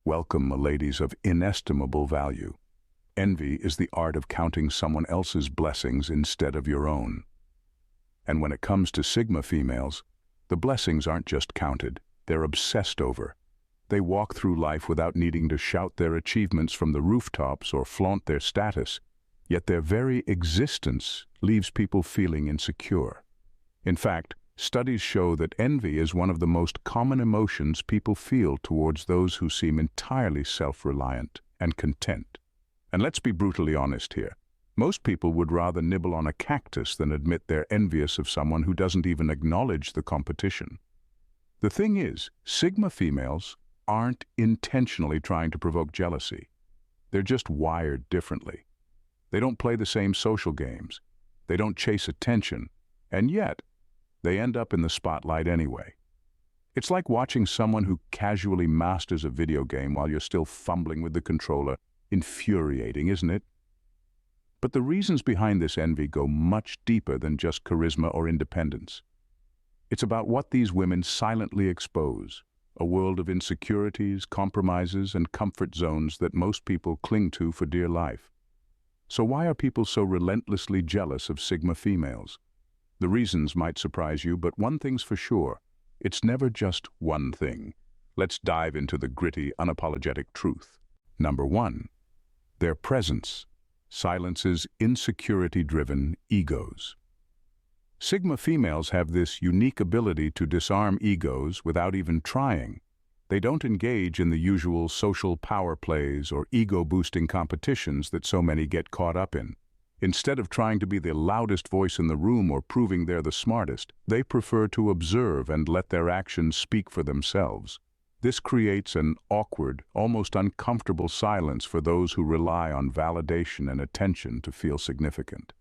Welcome, ladies of inestimable value. Envy is the art of counting someone else's blessings instead of your own. And when it comes to Sigma females, the blessings aren't just counted, they're obsessed over. They walk through life without needing to shout their achievements from the rooftops or flaunt their status, yet their very existence leaves people feeling insecure. In fact, studies show that envy is one of the most common emotions people feel towards those who seem entirely self-reliant and content. And let's be brutally honest here. Most people would rather nibble on a cactus than admit they're envious of someone who doesn't even acknowledge the competition. The thing is, Sigma females aren't intentionally trying to provoke jealousy. They're just wired differently. They don't play the same social games. They don't chase attention. And yet, they end up in the spotlight anyway. It's like watching someone who casually masters a video game while you're still fumbling with the controller. Infuriating, isn't it? But the reasons behind this envy go much deeper than just charisma or independence. It's about what these women silently expose, a world of insecurities, compromises, and comfort zones that most people cling to for dear life. So why are people so relentlessly jealous of Sigma females? The reasons might surprise you, but one thing's for sure. It's never just one thing. Let's dive into the gritty, unapologetic truth. Number 1. Their presence silences insecurity-driven egos. Sigma females have this unique ability to disarm egos without even trying. They don't engage in the usual social power plays or ego-boosting competitions that so many get caught up in. Instead of trying to be the loudest voice in the room or proving they're the smartest, they prefer to observe and let their actions speak for themselves. This creates an awkward, almost uncomfortable silence for those who rely on validation and attention to feel significant.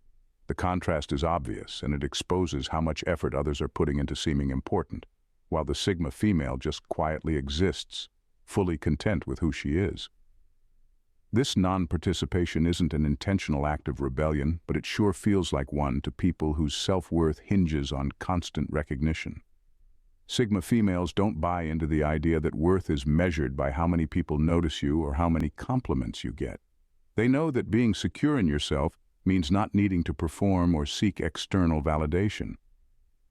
The contrast is obvious, and it exposes how much effort others are putting into seeming important, while the Sigma female just quietly exists, fully content with who she is. This non-participation isn't an intentional act of rebellion, but it sure feels like one to people whose self-worth hinges on constant recognition. Sigma females don't buy into the idea that worth is measured by how many people notice you or how many compliments you get. They know that being secure in yourself means not needing to perform or seek external validation.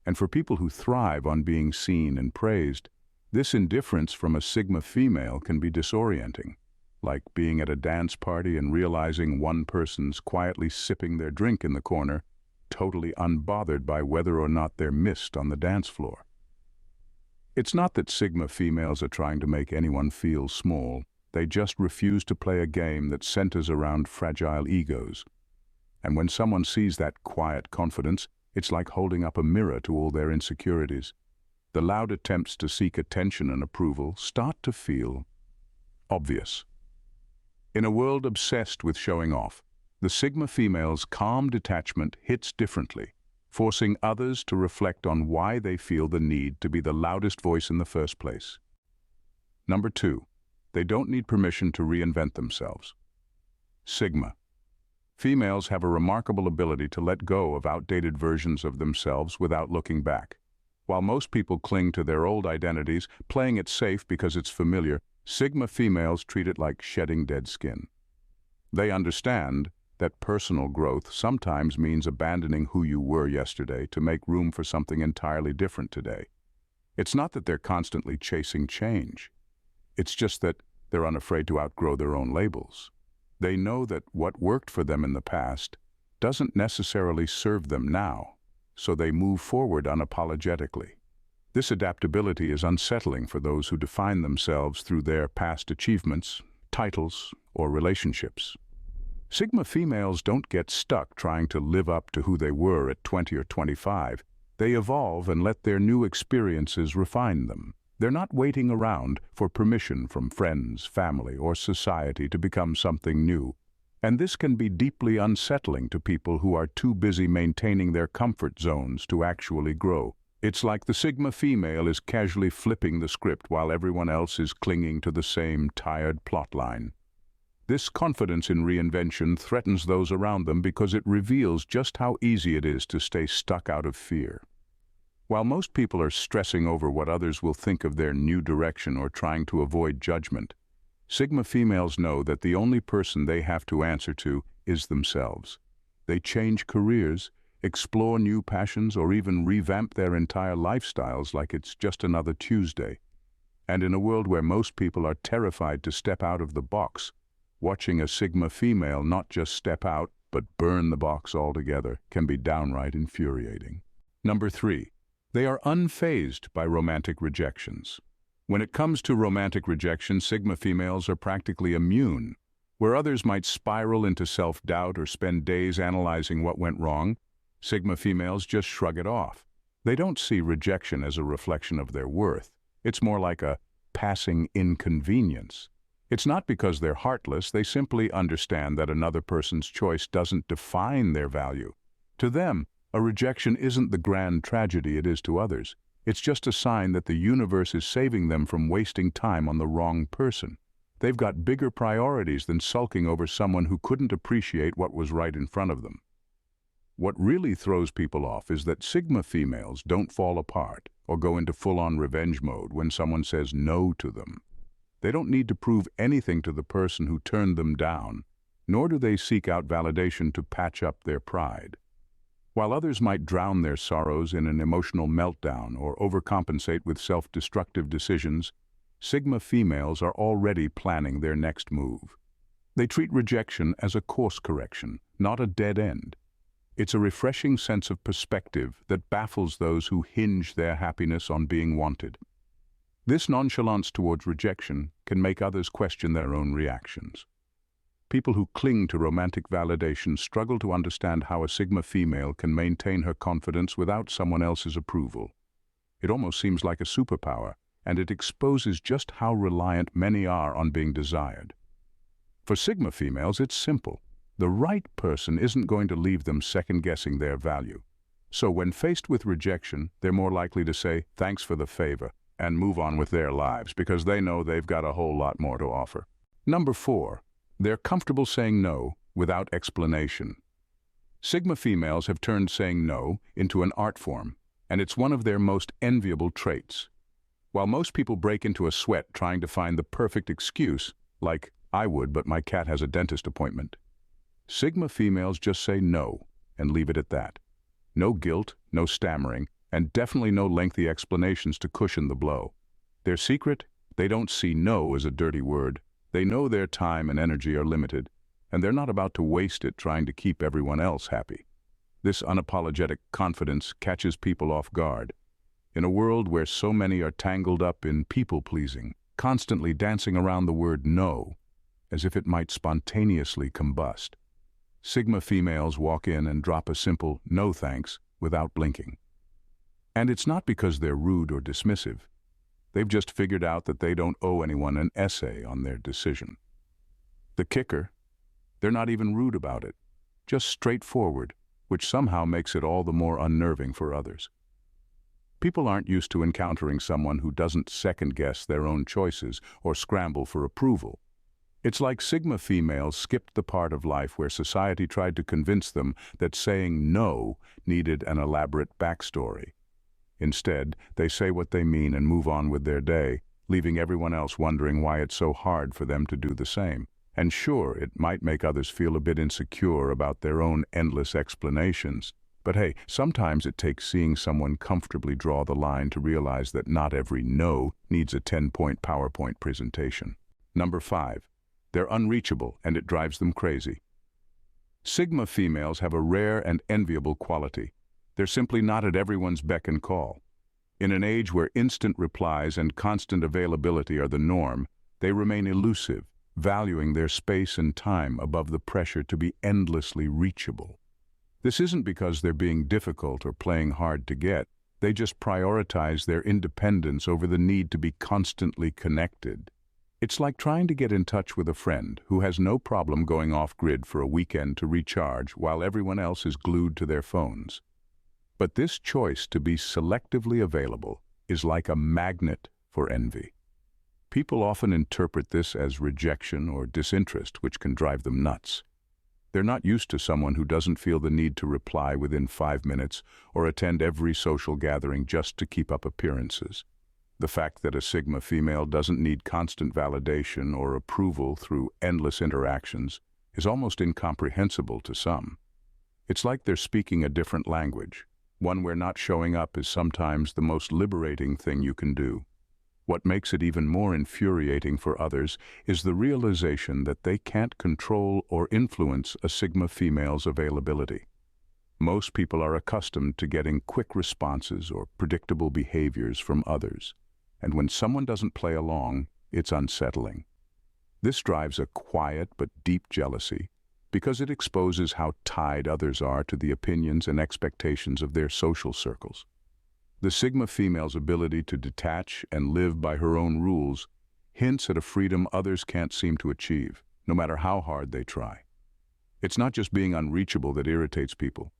And for people who thrive on being seen and praised, this indifference from a Sigma female can be disorienting. Like being at a dance party and realizing one person's quietly sipping their drink in the corner, totally unbothered by whether or not they're missed on the dance floor. It's not that Sigma females are trying to make anyone feel small. They just refuse to play a game that centers around fragile egos. And when someone sees that quiet confidence, it's like holding up a mirror to all their insecurities. The loud attempts to seek attention and approval start to feel obvious. In a world obsessed with showing off, the Sigma female's calm detachment hits differently, forcing others to reflect on why they feel the need to be the loudest voice in the first place. Number 2, they don't need permission to reinvent themselves. Sigma females have a remarkable ability to let go of outdated versions of themselves without looking back. While most people cling to their old identities, playing it safe because it's familiar, Sigma females treat it like shedding dead skin. They understand that personal growth sometimes means abandoning who you were yesterday to make room for something entirely different today. It's not that they're constantly chasing change. It's just that they're unafraid to outgrow their own labels. They know that what worked for them in the past doesn't necessarily serve them now, so they move forward unapologetically. This adaptability is unsettling for those who define themselves through their past achievements, titles, or relationships. Sigma females don't get stuck trying to live up to who they were at 20 or 25. They evolve and let their new experiences refine them. They're not waiting around for permission from friends, family, or society to become something new. And this can be deeply unsettling to people who are too busy maintaining their comfort zones to actually grow. It's like the Sigma female is casually flipping the script while everyone else is clinging to the same tired plotline. This confidence in reinvention threatens those around them because it reveals just how easy it is to stay stuck out of fear. While most people are stressing over what others will think of their new direction or trying to avoid judgment, Sigma females know that the only person they have to answer to is themselves. They change careers, explore new passions, or even revamp their entire lifestyles like it's just another Tuesday. And in a world where most people are terrified to step out of the box, watching a Sigma female not just step out, but burn the box altogether can be downright infuriating. Number 3. They are unfazed by romantic rejections. When it comes to romantic rejection, Sigma females are practically immune. Where others might spiral into self-doubt or spend days analyzing what went wrong, Sigma females just shrug it off. They don't see rejection as a reflection of their worth. It's more like a passing inconvenience. It's not because they're heartless, they simply understand that another person's choice doesn't define their value. To them, a rejection isn't the grand tragedy it is to others. It's just a sign that the universe is saving them from wasting time on the wrong person. They've got bigger priorities than sulking over someone who couldn't appreciate what was right in front of them. What really throws people off is that Sigma females don't fall apart or go into full-on revenge mode when someone says no to them. They don't need to prove anything to the person who turned them down, nor do they seek out validation to patch up their pride. While others might drown their sorrows in an emotional meltdown or overcompensate with self-destructive decisions, Sigma females are already planning their next move. They treat rejection as a course correction, not a dead end. It's a refreshing sense of perspective that baffles those who hinge their happiness on being wanted. This nonchalance towards rejection can make others question their own reactions. People who cling to romantic validation struggle to understand how a Sigma female can maintain her confidence without someone else's approval. It almost seems like a superpower, and it exposes just how reliant many are on being desired. For Sigma females, it's simple. The right person isn't going to leave them second-guessing their value. So when faced with rejection, they're more likely to say, "Thanks for the favor," and move on with their lives because they know they've got a whole lot more to offer. Number 4. They're comfortable saying no without explanation. Sigma females have turned saying no into an art form, and it's one of their most enviable traits. While most people break into a sweat trying to find the perfect excuse, like, "I would, but my cat has a dentist appointment," Sigma females just say no and leave it at that. No guilt, no stammering, and definitely no lengthy explanations to cushion the blow. Their secret? They don't see no as a dirty word. They know their time and energy are limited, and they're not about to waste it trying to keep everyone else happy. This unapologetic confidence catches people off guard. In a world where so many are tangled up in people-pleasing, constantly dancing around the word no, as if it might spontaneously combust, Sigma females walk in and drop a simple "no thanks" without blinking. And it's not because they're rude or dismissive. They've just figured out that they don't owe anyone an essay on their decision. The kicker? They're not even rude about it, just straightforward, which somehow makes it all the more unnerving for others. People aren't used to encountering someone who doesn't second-guess their own choices or scramble for approval. It's like Sigma females skipped the part of life where society tried to convince them that saying no needed an elaborate backstory. Instead, they say what they mean and move on with their day, leaving everyone else wondering why it's so hard for them to do the same. And sure, it might make others feel a bit insecure about their own endless explanations. But hey, sometimes it takes seeing someone comfortably draw the line to realize that not every no needs a 10-point PowerPoint presentation. Number 5. They're unreachable, and it drives them crazy. Sigma females have a rare and enviable quality. They're simply not at everyone's beck and call. In an age where instant replies and constant availability are the norm, they remain elusive, valuing their space and time above the pressure to be endlessly reachable. This isn't because they're being difficult or playing hard to get. They just prioritize their independence over the need to be constantly connected. It's like trying to get in touch with a friend who has no problem going off-grid for a weekend to recharge while everyone else is glued to their phones. But this choice to be selectively available is like a magnet for envy. People often interpret this as rejection or disinterest, which can drive them nuts. They're not used to someone who doesn't feel the need to reply within 5 minutes or attend every social gathering just to keep up appearances. The fact that a Sigma female doesn't need constant validation or approval through endless interactions is almost incomprehensible to some. It's like they're speaking a different language, one where not showing up is sometimes the most liberating thing you can do. What makes it even more infuriating for others is the realization that they can't control or influence a Sigma female's availability. Most people are accustomed to getting quick responses or predictable behaviors from others, and when someone doesn't play along, it's unsettling. This drives a quiet but deep jealousy because it exposes how tied others are to the opinions and expectations of their social circles. The Sigma female's ability to detach and live by her own rules hints at a freedom others can't seem to achieve, no matter how hard they try. It's not just being unreachable that irritates people.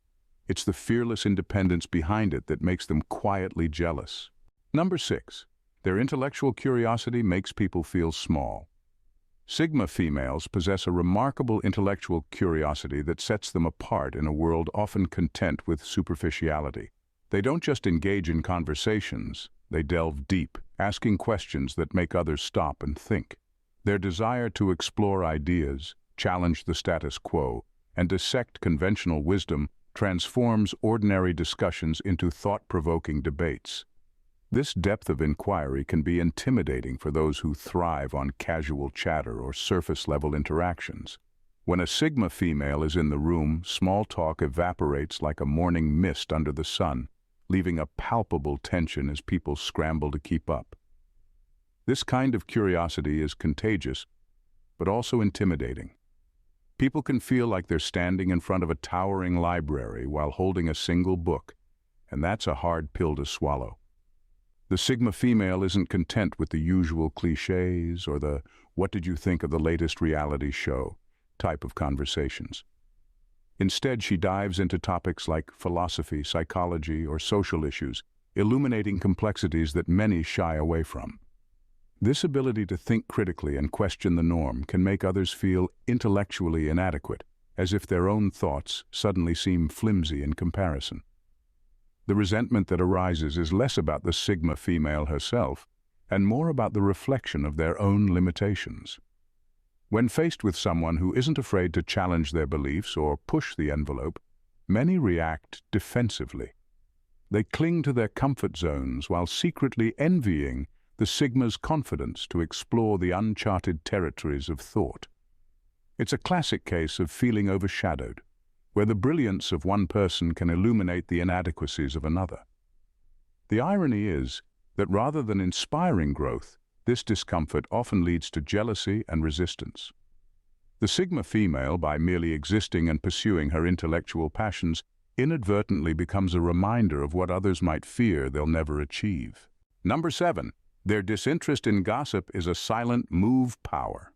It's the fearless independence behind it that makes them quietly jealous. Number 6. Their intellectual curiosity makes people feel small. Sigma females possess a remarkable intellectual curiosity that sets them apart in a world often content with superficiality. They don't just engage in conversations, they delve deep, asking questions that make others stop and think. Their desire to explore ideas, challenge the status quo, and dissect conventional wisdom transforms ordinary discussions into thought-provoking debates. This depth of inquiry can be intimidating for those who thrive on casual chatter or surface-level interactions. When a Sigma female is in the room, small talk evaporates like a morning mist under the sun, leaving a palpable tension as people scramble to keep up. This kind of curiosity is contagious, but also intimidating. People can feel like they're standing in front of a towering library while holding a single book, and that's a hard pill to swallow. The Sigma female isn't content with the usual cliches or the "what did you think of the latest reality show" type of conversations. Instead, she dives into topics like philosophy, psychology, or social issues, illuminating complexities that many shy away from. This ability to think critically and question the norm can make others feel intellectually inadequate, as if their own thoughts suddenly seem flimsy in comparison. The resentment that arises is less about the Sigma female herself and more about the reflection of their own limitations. When faced with someone who isn't afraid to challenge their beliefs or push the envelope, many react defensively. They cling to their comfort zones while secretly envying the Sigma's confidence to explore the uncharted territories of thought. It's a classic case of feeling overshadowed, where the brilliance of one person can illuminate the inadequacies of another. The irony is that rather than inspiring growth, this discomfort often leads to jealousy and resistance. The Sigma female, by merely existing and pursuing her intellectual passions, inadvertently becomes a reminder of what others might fear they'll never achieve. Number 7. Their disinterest in gossip is a silent move power.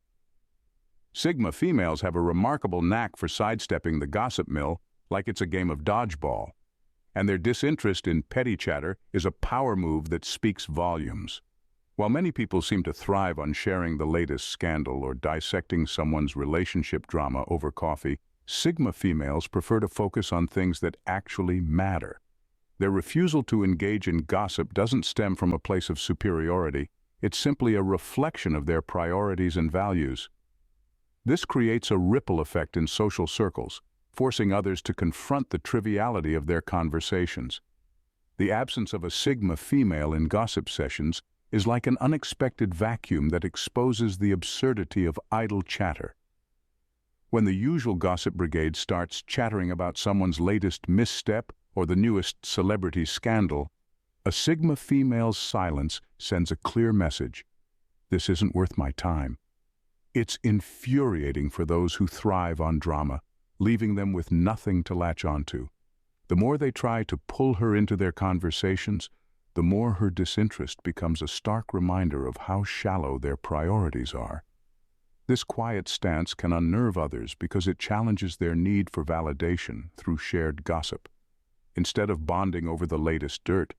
Sigma females have a remarkable knack for sidestepping the gossip mill like it's a game of dodgeball, and their disinterest in petty chatter is a power move that speaks volumes. While many people seem to thrive on sharing the latest scandal or dissecting someone's relationship drama over coffee, Sigma females prefer to focus on things that actually matter. Their refusal to engage in gossip doesn't stem from a place of superiority, it's simply a reflection of their priorities and values. This creates a ripple effect in social circles, forcing others to confront the triviality of their conversations. The absence of a Sigma female in gossip sessions is like an unexpected vacuum that exposes the absurdity of idle chatter. When the usual gossip brigade starts chattering about someone's latest misstep or the newest celebrity scandal, a Sigma female's silence sends a clear message: this isn't worth my time. It's infuriating for those who thrive on drama, leaving them with nothing to latch onto. The more they try to pull her into their conversations, the more her disinterest becomes a stark reminder of how shallow their priorities are. This quiet stance can unnerve others because it challenges their need for validation through shared gossip. Instead of bonding over the latest dirt,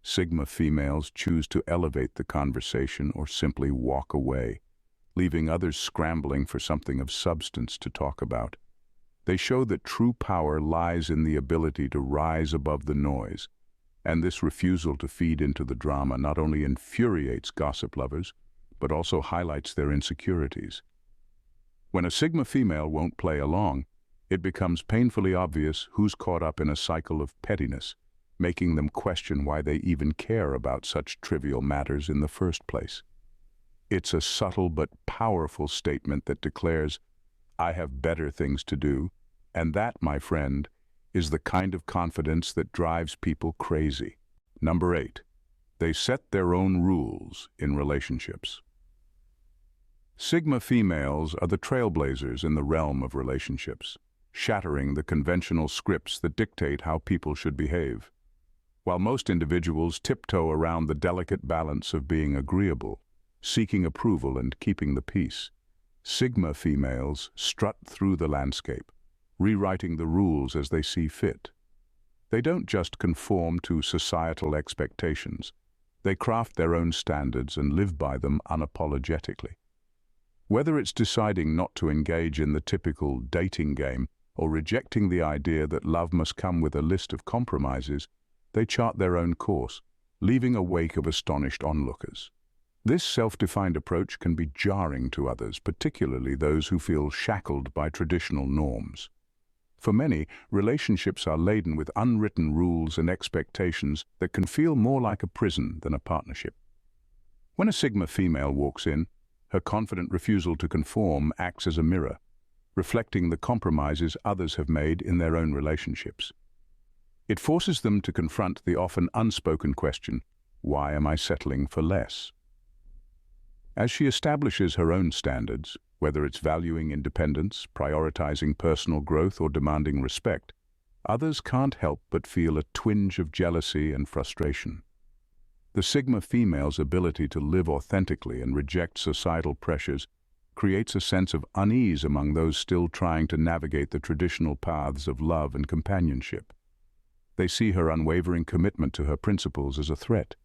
Sigma females choose to elevate the conversation or simply walk away, leaving others scrambling for something of substance to talk about. They show that true power lies in the ability to rise above the noise, And this refusal to feed into the drama not only infuriates gossip lovers, but also highlights their insecurities. When a Sigma female won't play along, it becomes painfully obvious who's caught up in a cycle of pettiness, making them question why they even care about such trivial matters in the first place. It's a subtle but powerful statement that declares, "I have better things to do," and that, my friend, is the kind of confidence that drives people crazy. Number 8. They set their own rules in relationships. Sigma females are the trailblazers in the realm of relationships, shattering the conventional scripts that dictate how people should behave. While most individuals tiptoe around the delicate balance of being agreeable, seeking approval and keeping the peace, Sigma females strut through the landscape, rewriting the rules as they see fit. They don't just conform to societal expectations. They craft their own standards and live by them unapologetically. Whether it's deciding not to engage in the typical dating game or rejecting the idea that love must come with a list of compromises, they chart their own course, leaving a wake of astonished onlookers. This self-defined approach can be jarring to others, particularly those who feel shackled by traditional norms. For many, relationships are laden with unwritten rules and expectations that can feel more like a prison than a partnership. When a Sigma female walks in, her confident refusal to conform acts as a mirror, reflecting the compromises others have made in their own relationships. It forces them to confront the often unspoken question, "Why am I settling for less?" As she establishes her own standards, whether it's valuing independence, prioritizing personal growth, or demanding respect, others can't help but feel a twinge of jealousy and frustration. The Sigma female's ability to live authentically and reject societal pressures creates a sense of unease among those still trying to navigate the traditional paths of love and companionship. They see her unwavering commitment to her principles as a threat,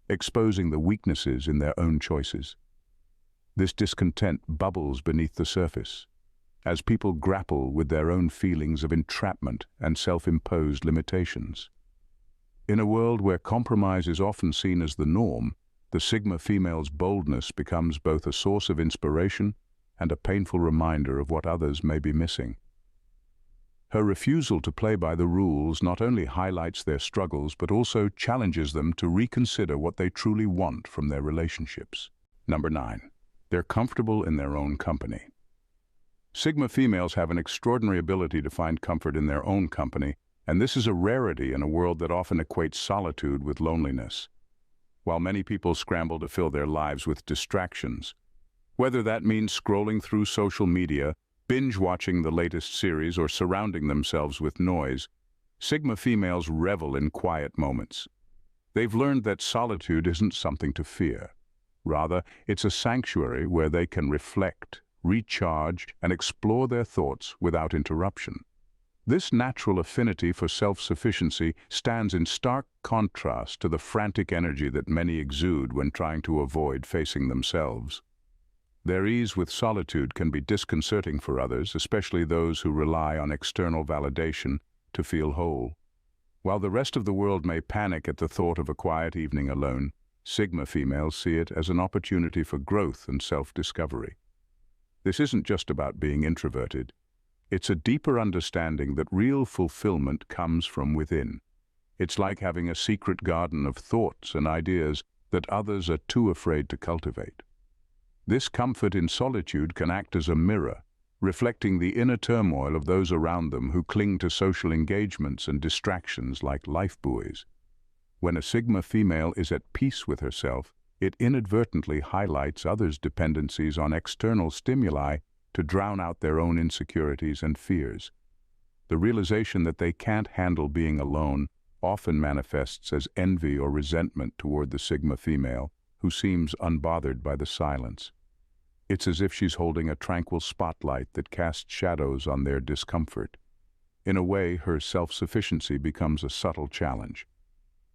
exposing the weaknesses in their own choices. This discontent bubbles beneath the surface, as people grapple with their own feelings of entrapment and self-imposed limitations. In a world where compromise is often seen as the norm, the Sigma female's boldness becomes both a source of inspiration and a painful reminder of what others may be missing. Her refusal to play by the rules not only highlights their struggles but also challenges them to reconsider what they truly want from their relationships. Number 9. They're comfortable in their own company. Sigma females have an extraordinary ability to find comfort in their own company, and this is a rarity in a world that often equates solitude with loneliness. While many people scramble to fill their lives with distractions, whether that means scrolling through social media, binge-watching the latest series, or surrounding themselves with noise, Sigma females revel in quiet moments. They've learned that solitude isn't something to fear. Rather, it's a sanctuary where they can reflect, recharge, and explore their thoughts without interruption. This natural affinity for self-sufficiency stands in stark contrast to the frantic energy that many exude when trying to avoid facing themselves. Their ease with solitude can be disconcerting for others, especially those who rely on external validation to feel whole. While the rest of the world may panic at the thought of a quiet evening alone, Sigma females see it as an opportunity for growth and self-discovery. This isn't just about being introverted. It's a deeper understanding that real fulfillment comes from within. It's like having a secret garden of thoughts and ideas that others are too afraid to cultivate. This comfort in solitude can act as a mirror, reflecting the inner turmoil of those around them who cling to social engagements and distractions like lifebuoys. When a Sigma female is at peace with herself, it inadvertently highlights others' dependencies on external stimuli to drown out their own insecurities and fears. The realization that they can't handle being alone often manifests as envy or resentment toward the Sigma female, who seems unbothered by the silence. It's as if she's holding a tranquil spotlight that casts shadows on their discomfort. In a way, her self-sufficiency becomes a subtle challenge.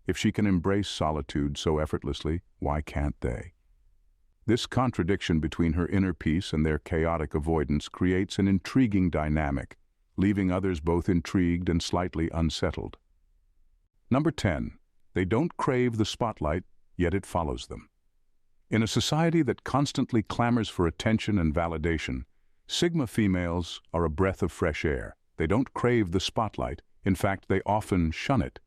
If she can embrace solitude so effortlessly, why can't they? This contradiction between her inner peace and their chaotic avoidance creates an intriguing dynamic, leaving others both intrigued and slightly unsettled. Number 10. They don't crave the spotlight, yet it follows them. In a society that constantly clamors for attention and validation, Sigma females are a breath of fresh air. They don't crave the spotlight. In fact, they often shun it.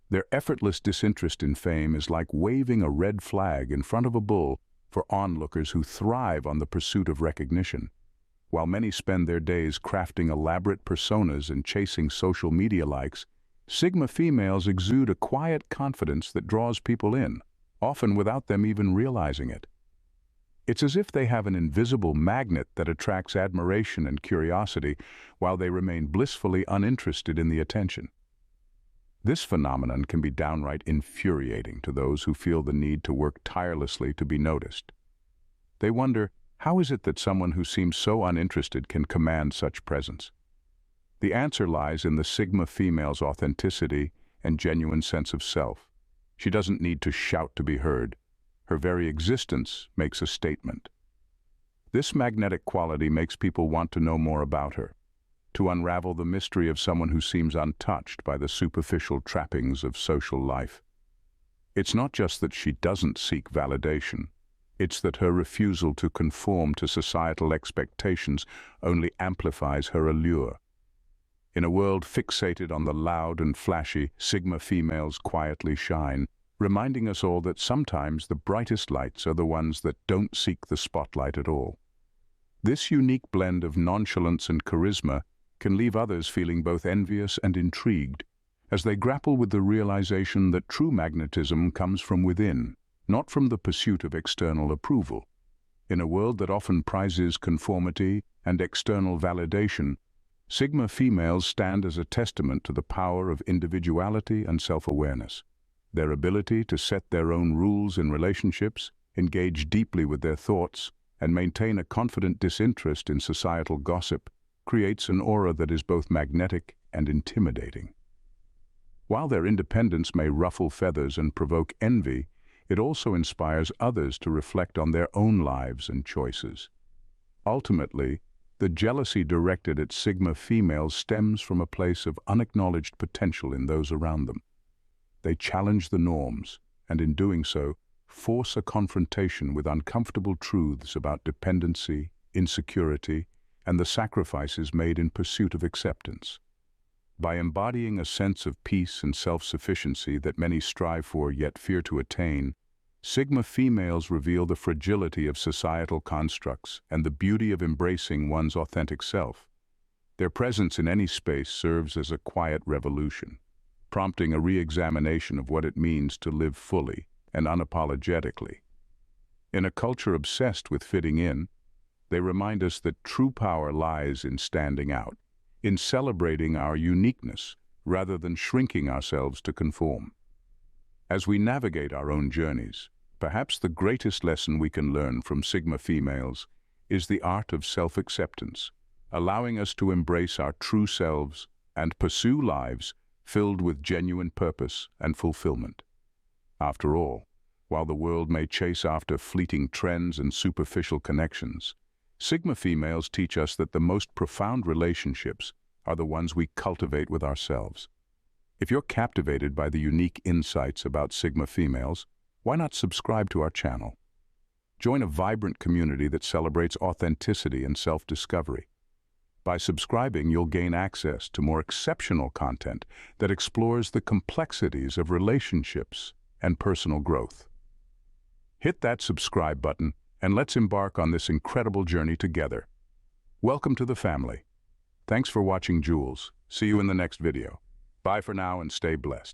Their effortless disinterest in fame is like waving a red flag in front of a bull for onlookers who thrive on the pursuit of recognition. While many spend their days crafting elaborate personas and chasing social media likes, Sigma females exude a quiet confidence that draws people in, often without them even realizing it. It's as if they have an invisible magnet that attracts admiration and curiosity while they remain blissfully uninterested in the attention. This phenomenon can be downright infuriating to those who feel the need to work tirelessly to be noticed. They wonder, how is it that someone who seems so uninterested can command such presence? The answer lies in the Sigma female's authenticity and genuine sense of self. She doesn't need to shout to be heard. Her very existence makes a statement. This magnetic quality makes people want to know more about her, to unravel the mystery of someone who seems untouched by the superficial trappings of social life. It's not just that she doesn't seek validation. It's that her refusal to conform to societal expectations only amplifies her allure. In a world fixated on the loud and flashy, Sigma females quietly shine, reminding us all that sometimes the brightest lights are the ones that don't seek the spotlight at all. This unique blend of nonchalance and charisma can leave others feeling both envious and intrigued, as they grapple with the realization that true magnetism comes from within, not from the pursuit of external approval. In a world that often prizes conformity and external validation, Sigma females stand as a testament to the power of individuality and self-awareness. Their ability to set their own rules in relationships, engage deeply with their thoughts, and maintain a confident disinterest in societal gossip creates an aura that is both magnetic and intimidating. While their independence may ruffle feathers and provoke envy, it also inspires others to reflect on their own lives and choices. Ultimately, the jealousy directed at Sigma females stems from a place of unacknowledged potential in those around them. They challenge the norms, and in doing so, force a confrontation with uncomfortable truths about dependency, insecurity, and the sacrifices made in pursuit of acceptance. By embodying a sense of peace and self-sufficiency that many strive for yet fear to attain, Sigma females reveal the fragility of societal constructs and the beauty of embracing one's authentic self. Their presence in any space serves as a quiet revolution, prompting a re-examination of what it means to live fully and unapologetically. In a culture obsessed with fitting in, they remind us that true power lies in standing out, in celebrating our uniqueness rather than shrinking ourselves to conform. As we navigate our own journeys, perhaps the greatest lesson we can learn from Sigma females is the art of self-acceptance, allowing us to embrace our true selves and pursue lives filled with genuine purpose and fulfillment. After all, while the world may chase after fleeting trends and superficial connections, Sigma females teach us that the most profound relationships are the ones we cultivate with ourselves. If you're captivated by the unique insights about Sigma females, why not subscribe to our channel? Join a vibrant community that celebrates authenticity and self-discovery. By subscribing, you'll gain access to more exceptional content that explores the complexities of relationships and personal growth. Hit that subscribe button and let's embark on this incredible journey together. Welcome to the family. Thanks for watching, Jules. See you in the next video. Bye for now and stay blessed.